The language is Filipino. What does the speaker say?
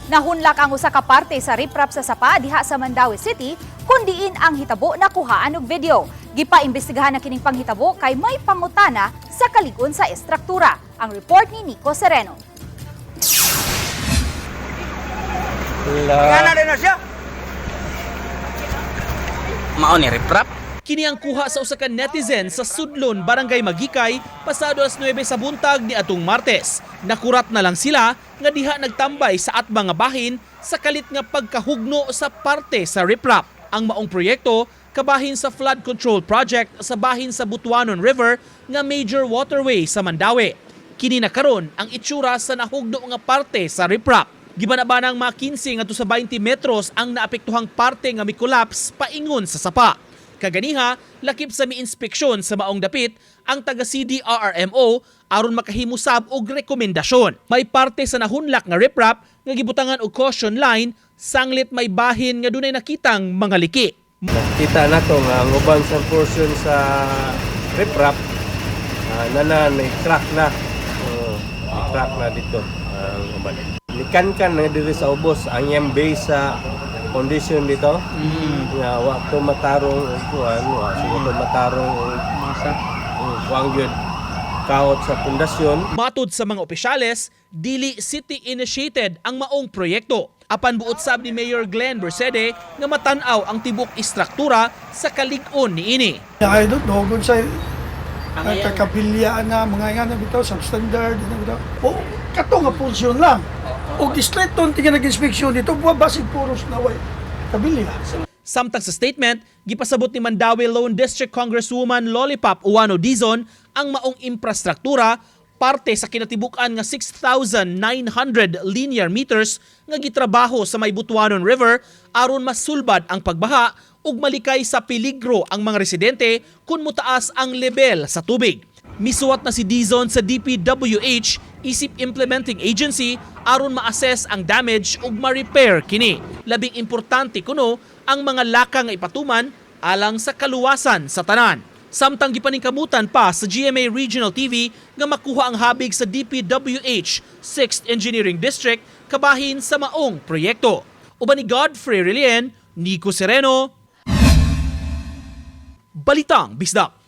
Nahunlak ang usa ka parte sa riprap sa Sapa diha sa Mandaue City kundiin ang hitabo na kuhaan og video. Gipaimbestigahan na kining panghitabo kay may pangutana sa kalig-on sa estruktura. Ang report ni Nico Sereno. Mao ni riprap. Kini ang kuha sa usa ka netizen sa Sudlon, Barangay Magikay, pasado alas 9 sa buntag ni atong Martes. Nakurat na lang sila nga diha nagtambay sa atbang nga bahin sa kalit nga pagkahugno sa parte sa riprap. Ang maong proyekto kabahin sa flood control project sa bahin sa Butuanon River nga major waterway sa Mandaue. Kini na karon ang itsura sa nahugno nga parte sa riprap. Gibanabanang mga 15 ngadto sa 20 metros ang naapektuhang parte nga mikolaps paingon sa Sapa. Kaganiha, lakip sa mi-inspeksyon sa maong dapit ang taga-CDRRMO aron makahimusab og rekomendasyon. May parte sa nahunlak nga riprap nga gibutangan og caution line sanglit may bahin nga dunay nakitang mga liki. Kita na to nga ang ubang sa portion sa riprap may crack na. May crack na dito ang uban. Likan-kan na diri sa ubos ang yung base sa condition dito. Nga wa to matarong kuan, wa to matarong masa. Kuang gyud kaot sa pundasyon. Matud sa mga opisyales, dili city-initiated ang maong proyekto. Apan buot sab ni Mayor Glenn Bersede nga matan-aw ang tibok istruktura sa kalig-on niini. I don't know kung sa kakapilyaan na mga nga bitaw, substandard na bitaw. O kato nga porsyon lang. O straight ton tingin nag-inspeksyon dito, basig puros na way kabilya. Samtang sa statement, gipasabot ni Mandaue Lone District Congresswoman Lollipop Uwano Dizon ang maong infrastruktura parte sa kinatibukan nga 6,900 linear meters nga gitrabaho sa may Butuanon River aron masulbad ang pagbaha ug malikay sa peligro ang mga residente kung mutaas ang level sa tubig. Misuwat na si Dizon sa DPWH isip implementing agency aron ma-assess ang damage ug ma-repair kini. Labing importante kuno ang mga laka nga ipatuman alang sa kaluwasan sa tanan. Samtang gipaningkamutan pa sa GMA Regional TV nga makuha ang habig sa DPWH 6th Engineering District kabahin sa maong proyekto. Uban ni Godfrey Relien, Nico Sereno, Balitang Bisdak.